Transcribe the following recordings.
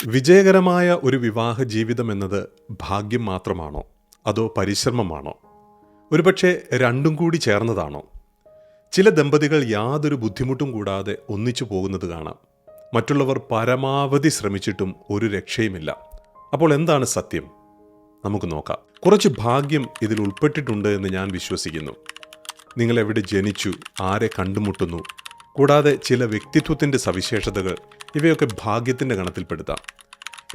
വിജയകരമായ ഒരു വിവാഹ ജീവിതം എന്നത് ഭാഗ്യം മാത്രമാണോ അതോ പരിശ്രമമാണോ? ഒരുപക്ഷെ രണ്ടും കൂടി ചേർന്നതാണോ? ചില ദമ്പതികൾ യാതൊരു ബുദ്ധിമുട്ടും കൂടാതെ ഒന്നിച്ചു പോകുന്നത് കാണാം. മറ്റുള്ളവർ പരമാവധി ശ്രമിച്ചിട്ടും ഒരു രക്ഷയുമില്ല. അപ്പോൾ എന്താണ് സത്യം? നമുക്ക് നോക്കാം. കുറച്ച് ഭാഗ്യം ഇതിൽ ഉൾപ്പെട്ടിട്ടുണ്ട് എന്ന് ഞാൻ വിശ്വസിക്കുന്നു. നിങ്ങൾ എവിടെ ജനിച്ചു, ആരെ കണ്ടുമുട്ടുന്നു, കൂടാതെ ചില വ്യക്തിത്വത്തിൻ്റെ സവിശേഷതകൾ, ഇവയൊക്കെ ഭാഗ്യത്തിൻ്റെ ഗണത്തിൽപ്പെടുത്താം.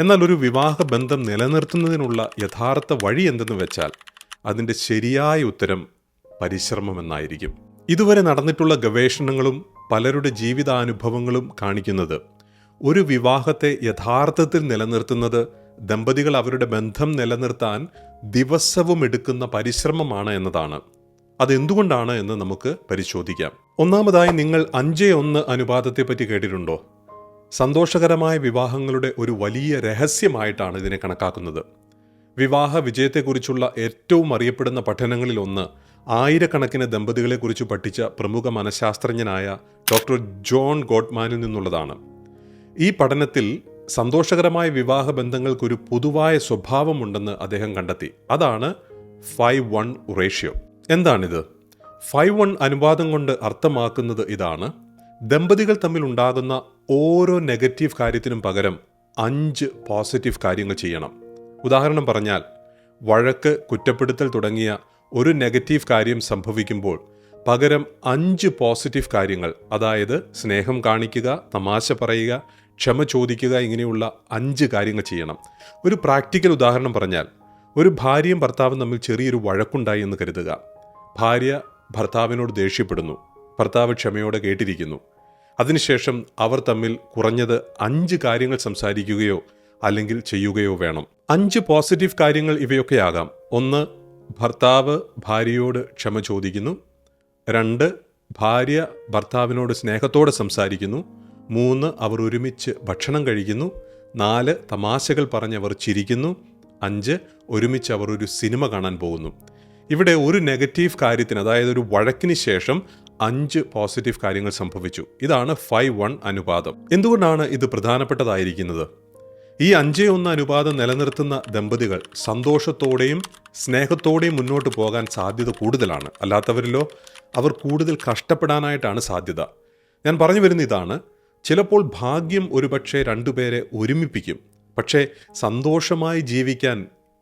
എന്നാൽ ഒരു വിവാഹ ബന്ധം നിലനിർത്തുന്നതിനുള്ള യഥാർത്ഥ വഴി എന്തെന്ന് വെച്ചാൽ അതിൻ്റെ ശരിയായ ഉത്തരം പരിശ്രമമെന്നായിരിക്കും. ഇതുവരെ നടന്നിട്ടുള്ള ഗവേഷണങ്ങളും പലരുടെ ജീവിതാനുഭവങ്ങളും കാണിക്കുന്നത് ഒരു വിവാഹത്തെ യഥാർത്ഥത്തിൽ നിലനിർത്തുന്നത് ദമ്പതികൾ അവരുടെ ബന്ധം നിലനിർത്താൻ ദിവസവും എടുക്കുന്ന പരിശ്രമമാണ് എന്നതാണ്. അതെന്തുകൊണ്ടാണ് എന്ന് നമുക്ക് പരിശോധിക്കാം. ഒന്നാമതായി, നിങ്ങൾ 5:1 അനുപാതത്തെപ്പറ്റി കേട്ടിട്ടുണ്ടോ? സന്തോഷകരമായ വിവാഹങ്ങളുടെ ഒരു വലിയ രഹസ്യമായിട്ടാണ് ഇതിനെ കണക്കാക്കുന്നത്. വിവാഹ വിജയത്തെക്കുറിച്ചുള്ള ഏറ്റവും അറിയപ്പെടുന്ന പഠനങ്ങളിലൊന്ന് ആയിരക്കണക്കിന് ദമ്പതികളെക്കുറിച്ച് പഠിച്ച പ്രമുഖ മനഃശാസ്ത്രജ്ഞനായ ഡോക്ടർ ജോൺ ഗോട്ട്മാനിൽ നിന്നുള്ളതാണ്. ഈ പഠനത്തിൽ സന്തോഷകരമായ വിവാഹ ബന്ധങ്ങൾക്കൊരു പൊതുവായ സ്വഭാവമുണ്ടെന്ന് അദ്ദേഹം കണ്ടെത്തി. അതാണ് 5:1 റേഷ്യോ. എന്താണിത്? 5:1 അനുപാതം കൊണ്ട് അർത്ഥമാക്കുന്നത് ഇതാണ്: ദമ്പതികൾ തമ്മിൽ ഉണ്ടാകുന്ന ഓരോ നെഗറ്റീവ് കാര്യത്തിനും പകരം 5 പോസിറ്റീവ് കാര്യങ്ങൾ ചെയ്യണം. ഉദാഹരണം പറഞ്ഞാൽ, വഴക്ക്, കുറ്റപ്പെടുത്തൽ തുടങ്ങിയ ഒരു നെഗറ്റീവ് കാര്യം സംഭവിക്കുമ്പോൾ പകരം 5 പോസിറ്റീവ് കാര്യങ്ങൾ, അതായത് സ്നേഹം കാണിക്കുക, തമാശ പറയുക, ക്ഷമ ചോദിക്കുക, ഇങ്ങനെയുള്ള 5 കാര്യങ്ങൾ ചെയ്യണം. ഒരു പ്രാക്ടിക്കൽ ഉദാഹരണം പറഞ്ഞാൽ, ഒരു ഭാര്യയും ഭർത്താവും തമ്മിൽ ചെറിയൊരു വഴക്കുണ്ടായി എന്ന് കരുതുക. ഭാര്യ ഭർത്താവിനോട് ദേഷ്യപ്പെടുന്നു. ഭർത്താവ് ക്ഷമയോടെ കേട്ടിരിക്കുന്നു. അതിനുശേഷം അവർ തമ്മിൽ കുറഞ്ഞത് 5 കാര്യങ്ങൾ സംസാരിക്കുകയോ അല്ലെങ്കിൽ ചെയ്യുകയോ വേണം. 5 പോസിറ്റീവ് കാര്യങ്ങൾ ഇവയൊക്കെയാകാം. 1. ഭർത്താവ് ഭാര്യയോട് ക്ഷമ ചോദിക്കുന്നു. 2. ഭാര്യ ഭർത്താവിനോട് സ്നേഹത്തോടെ സംസാരിക്കുന്നു. 3. അവർ ഒരുമിച്ച് ഭക്ഷണം കഴിക്കുന്നു. 4. തമാശകൾ പറഞ്ഞവർ ചിരിക്കുന്നു. 5. ഒരുമിച്ച് അവർ ഒരു സിനിമ കാണാൻ പോകുന്നു. ഇവിടെ ഒരു നെഗറ്റീവ് കാര്യത്തിന്, അതായത് ഒരു വഴക്കിന് ശേഷം 5 പോസിറ്റീവ് കാര്യങ്ങൾ സംഭവിച്ചു. ഇതാണ് 5:1 അനുപാതം. എന്തുകൊണ്ടാണ് ഇത് പ്രധാനപ്പെട്ടതായിരിക്കുന്നത്? ഈ 5:1 അനുപാതം നിലനിർത്തുന്ന ദമ്പതികൾ സന്തോഷത്തോടെയും സ്നേഹത്തോടെയും മുന്നോട്ട് പോകാൻ സാധ്യത കൂടുതലാണ്. അല്ലാത്തവരിലോ അവർ കൂടുതൽ കഷ്ടപ്പെടാനായിട്ടാണ് സാധ്യത. ഞാൻ പറഞ്ഞു വരുന്ന ഇതാണ്: ചിലപ്പോൾ ഭാഗ്യം ഒരുപക്ഷെ രണ്ടുപേരെ ഒരുമിപ്പിക്കും. പക്ഷേ സന്തോഷമായി ജീവിക്കാൻ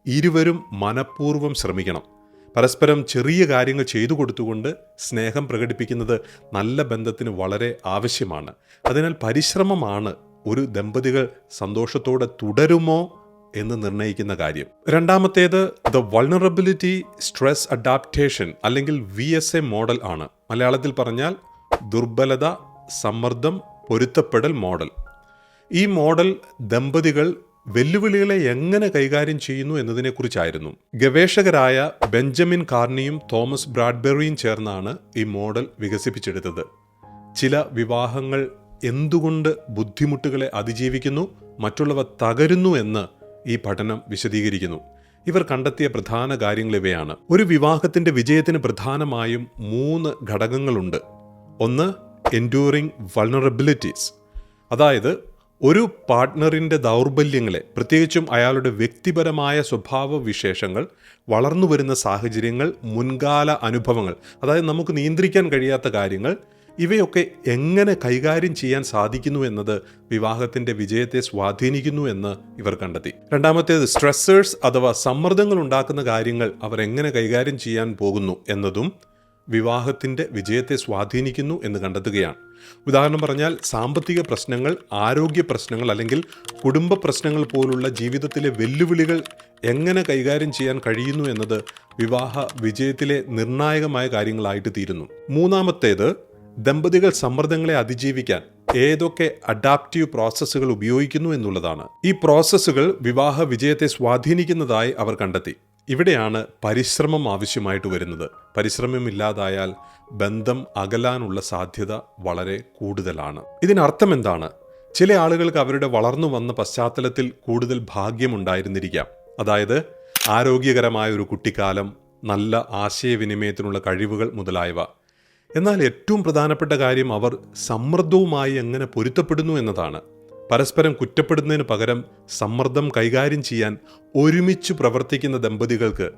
ഇരുവരും മനഃപൂർവ്വം ശ്രമിക്കണം. പരസ്പരം ചെറിയ കാര്യങ്ങൾ ചെയ്തു കൊടുത്തുകൊണ്ട് സ്നേഹം പ്രകടിപ്പിക്കുന്നത് നല്ല ബന്ധത്തിന് വളരെ ആവശ്യമാണ്. അതിനാൽ പരിശ്രമമാണ് ഒരു ദമ്പതികൾ സന്തോഷത്തോടെ തുടരുമോ എന്ന് നിർണ്ണയിക്കുന്ന കാര്യം. രണ്ടാമത്തേത് ദ വൾണറബിലിറ്റി സ്ട്രെസ് അഡാപ്റ്റേഷൻ അല്ലെങ്കിൽ VSA മോഡൽ ആണ്. മലയാളത്തിൽ പറഞ്ഞാൽ ദുർബലത, സമ്മർദ്ദം, പൊരുത്തപ്പെടൽ മോഡൽ. ഈ മോഡൽ ദമ്പതികൾ വെല്ലുവിളികളെ എങ്ങനെ കൈകാര്യം ചെയ്യുന്നു എന്നതിനെക്കുറിച്ചായിരുന്നു. ഗവേഷകരായ ബെഞ്ചമിൻ കാർണിയും തോമസ് ബ്രാഡ്ബെറിയും ചേർന്നാണ് ഈ മോഡൽ വികസിപ്പിച്ചെടുത്തത്. ചില വിവാഹങ്ങൾ എന്തുകൊണ്ട് ബുദ്ധിമുട്ടുകളെ അതിജീവിക്കുന്നു, മറ്റുള്ളവ തകരുന്നു എന്ന് ഈ പഠനം വിശദീകരിക്കുന്നു. ഇവർ കണ്ടെത്തിയ പ്രധാന കാര്യങ്ങൾ ഇവയാണ്. ഒരു വിവാഹത്തിന്റെ വിജയത്തിന് പ്രധാനമായും 3 ഘടകങ്ങളുണ്ട്. 1. എൻഡ്യൂറിംഗ് വൾണറബിലിറ്റീസ്, അതായത് ഒരു പാർട്ട്ണറിൻ്റെ ദൗർബല്യങ്ങളെ, പ്രത്യേകിച്ചും അയാളുടെ വ്യക്തിപരമായ സ്വഭാവ വിശേഷങ്ങൾ, വളർന്നു വരുന്ന സാഹചര്യങ്ങൾ, മുൻകാല അനുഭവങ്ങൾ, അതായത് നമുക്ക് നിയന്ത്രിക്കാൻ കഴിയാത്ത കാര്യങ്ങൾ, ഇവയൊക്കെ എങ്ങനെ കൈകാര്യം ചെയ്യാൻ സാധിക്കുന്നു എന്നത് വിവാഹത്തിൻ്റെ വിജയത്തെ സ്വാധീനിക്കുന്നു എന്ന് ഇവർ കണ്ടെത്തി. രണ്ടാമത്തേത് സ്ട്രെസ്സേഴ്സ് അഥവാ സമ്മർദ്ദങ്ങൾ ഉണ്ടാക്കുന്ന കാര്യങ്ങൾ അവർ എങ്ങനെ കൈകാര്യം ചെയ്യാൻ പോകുന്നു എന്നതും വിവാഹത്തിൻ്റെ വിജയത്തെ സ്വാധീനിക്കുന്നു എന്ന് കണ്ടെത്തുകയാണ്. ഉദാഹരണം പറഞ്ഞാൽ, സാമ്പത്തിക പ്രശ്നങ്ങൾ, ആരോഗ്യ പ്രശ്നങ്ങൾ അല്ലെങ്കിൽ കുടുംബ പ്രശ്നങ്ങൾ പോലുള്ള ജീവിതത്തിലെ വെല്ലുവിളികൾ എങ്ങനെ കൈകാര്യം ചെയ്യാൻ കഴിയുന്നു എന്നത് വിവാഹ വിജയത്തിലെ നിർണായകമായ കാര്യങ്ങളായിട്ട് തീരുന്നു. മൂന്നാമത്തേത് ദമ്പതികൾ സമ്മർദ്ദങ്ങളെ അതിജീവിക്കാൻ ഏതൊക്കെ അഡാപ്റ്റീവ് പ്രോസസ്സുകൾ ഉപയോഗിക്കുന്നു എന്നുള്ളതാണ്. ഈ പ്രോസസ്സുകൾ വിവാഹ വിജയത്തെ സ്വാധീനിക്കുന്നതായി അവർ കണ്ടെത്തി. ഇവിടെയാണ് പരിശ്രമം ആവശ്യമായിട്ട് വരുന്നത്. പരിശ്രമമില്ലാതായാൽ ബന്ധം അകലാനുള്ള സാധ്യത വളരെ കൂടുതലാണ്. ഇതിനർത്ഥം എന്താണ്? ചില ആളുകൾക്ക് അവരുടെ വളർന്നു വന്ന പശ്ചാത്തലത്തിൽ കൂടുതൽ ഭാഗ്യമുണ്ടായിരുന്നിരിക്കാം. അതായത് ആരോഗ്യകരമായ ഒരു കുട്ടിക്കാലം, നല്ല ആശയവിനിമയത്തിനുള്ള കഴിവുകൾ മുതലായവ. എന്നാൽ ഏറ്റവും പ്രധാനപ്പെട്ട കാര്യം അവർ സമ്മർദ്ദവുമായി എങ്ങനെ പൊരുത്തപ്പെടുന്നു എന്നതാണ്. പരസ്പരം കുറ്റപ്പെടുന്നതിന് പകരം സമ്മർദ്ദം കൈകാര്യം ചെയ്യാൻ ഒരുമിച്ച് പ്രവർത്തിക്കുന്ന ദമ്പതികൾക്ക്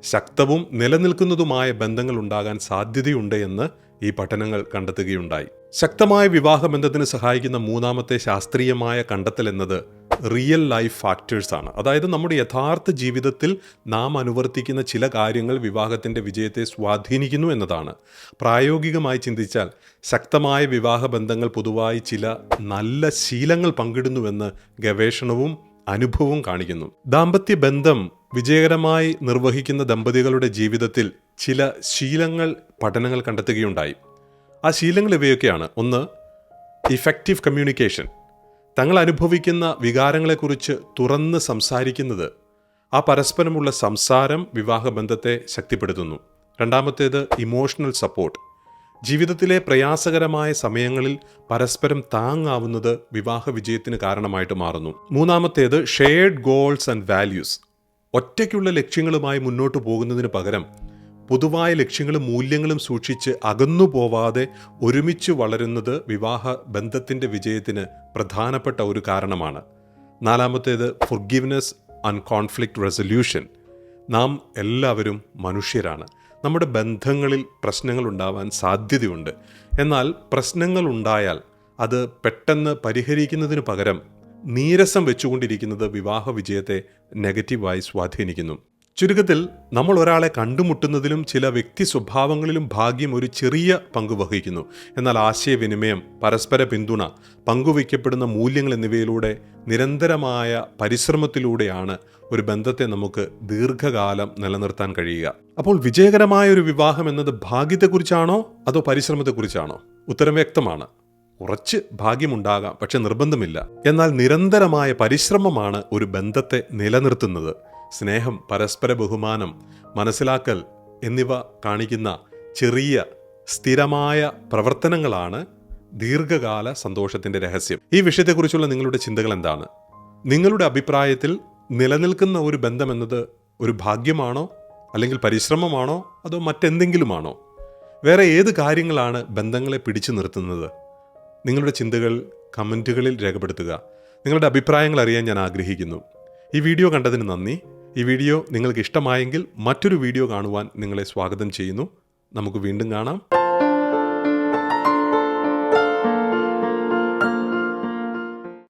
ശക്തവും നിലനിൽക്കുന്നതുമായ ബന്ധങ്ങൾ ഉണ്ടാകാൻ സാധ്യതയുണ്ട് എന്ന് ഈ പഠനങ്ങൾ കണ്ടെത്തുകയുണ്ടായി. ശക്തമായ വിവാഹബന്ധത്തിന് സഹായിക്കുന്ന മൂന്നാമത്തെ ശാസ്ത്രീയമായ കണ്ടെത്തൽ എന്നത് റിയൽ ലൈഫ് ഫാക്ടേഴ്സ് ആണ്. അതായത് നമ്മുടെ യഥാർത്ഥ ജീവിതത്തിൽ നാം അനുവർത്തിക്കുന്ന ചില കാര്യങ്ങൾ വിവാഹത്തിൻ്റെ വിജയത്തെ സ്വാധീനിക്കുന്നു എന്നതാണ്. പ്രായോഗികമായി ചിന്തിച്ചാൽ ശക്തമായ വിവാഹബന്ധങ്ങൾ പൊതുവായി ചില നല്ല ശീലങ്ങൾ പങ്കിടുന്നുവെന്ന് ഗവേഷണവും അനുഭവവും കാണിക്കുന്നു. ദാമ്പത്യ ബന്ധം വിജയകരമായി നിർവഹിക്കുന്ന ദമ്പതികളുടെ ജീവിതത്തിൽ ചില ശീലങ്ങൾ പഠനങ്ങൾ കണ്ടെത്തുകയുണ്ടായി. ആ ശീലങ്ങൾ ഇവയൊക്കെയാണ്. ഒന്ന്, ഇഫക്റ്റീവ് കമ്മ്യൂണിക്കേഷൻ. തങ്ങൾ അനുഭവിക്കുന്ന വികാരങ്ങളെക്കുറിച്ച് തുറന്ന് സംസാരിക്കുന്നത്, ആ പരസ്പരമുള്ള സംസാരം വിവാഹബന്ധത്തെ ശക്തിപ്പെടുത്തുന്നു. രണ്ടാമത്തേത് ഇമോഷണൽ സപ്പോർട്ട്. ജീവിതത്തിലെ പ്രയാസകരമായ സമയങ്ങളിൽ പരസ്പരം താങ്ങാവുന്നത് വിവാഹ വിജയത്തിന് കാരണമായിട്ട് മാറുന്നു. മൂന്നാമത്തേത് ഷെയർഡ് ഗോൾസ് ആൻഡ് വാല്യൂസ്. ഒറ്റയ്ക്കുള്ള ലക്ഷ്യങ്ങളുമായി മുന്നോട്ട് പോകുന്നതിന് പകരം പൊതുവായ ലക്ഷ്യങ്ങളും മൂല്യങ്ങളും സൂക്ഷിച്ച് അകന്നു പോവാതെ ഒരുമിച്ച് വളരുന്നത് വിവാഹ ബന്ധത്തിൻ്റെ വിജയത്തിന് പ്രധാനപ്പെട്ട ഒരു കാരണമാണ്. നാലാമത്തേത് ഫൊർഗിവ്നെസ് ആൻഡ് കോൺഫ്ലിക്റ്റ് റെസൊല്യൂഷൻ. നാം എല്ലാവരും മനുഷ്യരാണ്. നമ്മുടെ ബന്ധങ്ങളിൽ പ്രശ്നങ്ങൾ ഉണ്ടാവാൻ സാധ്യതയുണ്ട്. എന്നാൽ പ്രശ്നങ്ങൾ ഉണ്ടായാൽ അത് പെട്ടെന്ന് പരിഹരിക്കുന്നതിന് പകരം നീരസം വെച്ചുകൊണ്ടിരിക്കുന്നത് വിവാഹ വിജയത്തെ നെഗറ്റീവായി സ്വാധീനിക്കുന്നു. ചുരുക്കത്തിൽ, നമ്മൾ ഒരാളെ കണ്ടുമുട്ടുന്നതിലും ചില വ്യക്തി സ്വഭാവങ്ങളിലും ഭാഗ്യം ഒരു ചെറിയ പങ്ക് വഹിക്കുന്നു. എന്നാൽ ആശയവിനിമയം, പരസ്പര പിന്തുണ, പങ്കുവയ്ക്കപ്പെടുന്ന മൂല്യങ്ങൾ എന്നിവയിലൂടെ നിരന്തരമായ പരിശ്രമത്തിലൂടെയാണ് ഒരു ബന്ധത്തെ നമുക്ക് ദീർഘകാലം നിലനിർത്താൻ കഴിയുക. അപ്പോൾ വിജയകരമായ ഒരു വിവാഹം എന്നത് ഭാഗ്യത്തെക്കുറിച്ചാണോ അതോ പരിശ്രമത്തെക്കുറിച്ചാണോ? ഉത്തരം വ്യക്തമാണ്. കുറച്ച് ഭാഗ്യമുണ്ടാകാം, പക്ഷെ നിർബന്ധമില്ല. എന്നാൽ നിരന്തരമായ പരിശ്രമമാണ് ഒരു ബന്ധത്തെ നിലനിർത്തുന്നത്. സ്നേഹം, പരസ്പര ബഹുമാനം, മനസ്സിലാക്കൽ എന്നിവ കാണിക്കുന്ന ചെറിയ സ്ഥിരമായ പ്രവർത്തനങ്ങളാണ് ദീർഘകാല സന്തോഷത്തിൻ്റെ രഹസ്യം. ഈ വിഷയത്തെക്കുറിച്ചുള്ള നിങ്ങളുടെ ചിന്തകൾ എന്താണ്? നിങ്ങളുടെ അഭിപ്രായത്തിൽ നിലനിൽക്കുന്ന ഒരു ബന്ധമെന്നത് ഒരു ഭാഗ്യമാണോ, അല്ലെങ്കിൽ പരിശ്രമമാണോ, അതോ മറ്റെന്തെങ്കിലുമാണോ? വേറെ ഏത് കാര്യങ്ങളാണ് ബന്ധങ്ങളെ പിടിച്ചു നിർത്തുന്നത്? നിങ്ങളുടെ ചിന്തകൾ കമൻറ്റുകളിൽ രേഖപ്പെടുത്തുക. നിങ്ങളുടെ അഭിപ്രായങ്ങൾ അറിയാൻ ഞാൻ ആഗ്രഹിക്കുന്നു. ഈ വീഡിയോ കണ്ടതിന് നന്ദി. ഈ വീഡിയോ നിങ്ങൾക്ക് ഇഷ്ടമായെങ്കിൽ മറ്റൊരു വീഡിയോ കാണുവാൻ നിങ്ങളെ സ്വാഗതം ചെയ്യുന്നു. നമുക്ക് വീണ്ടും കാണാം.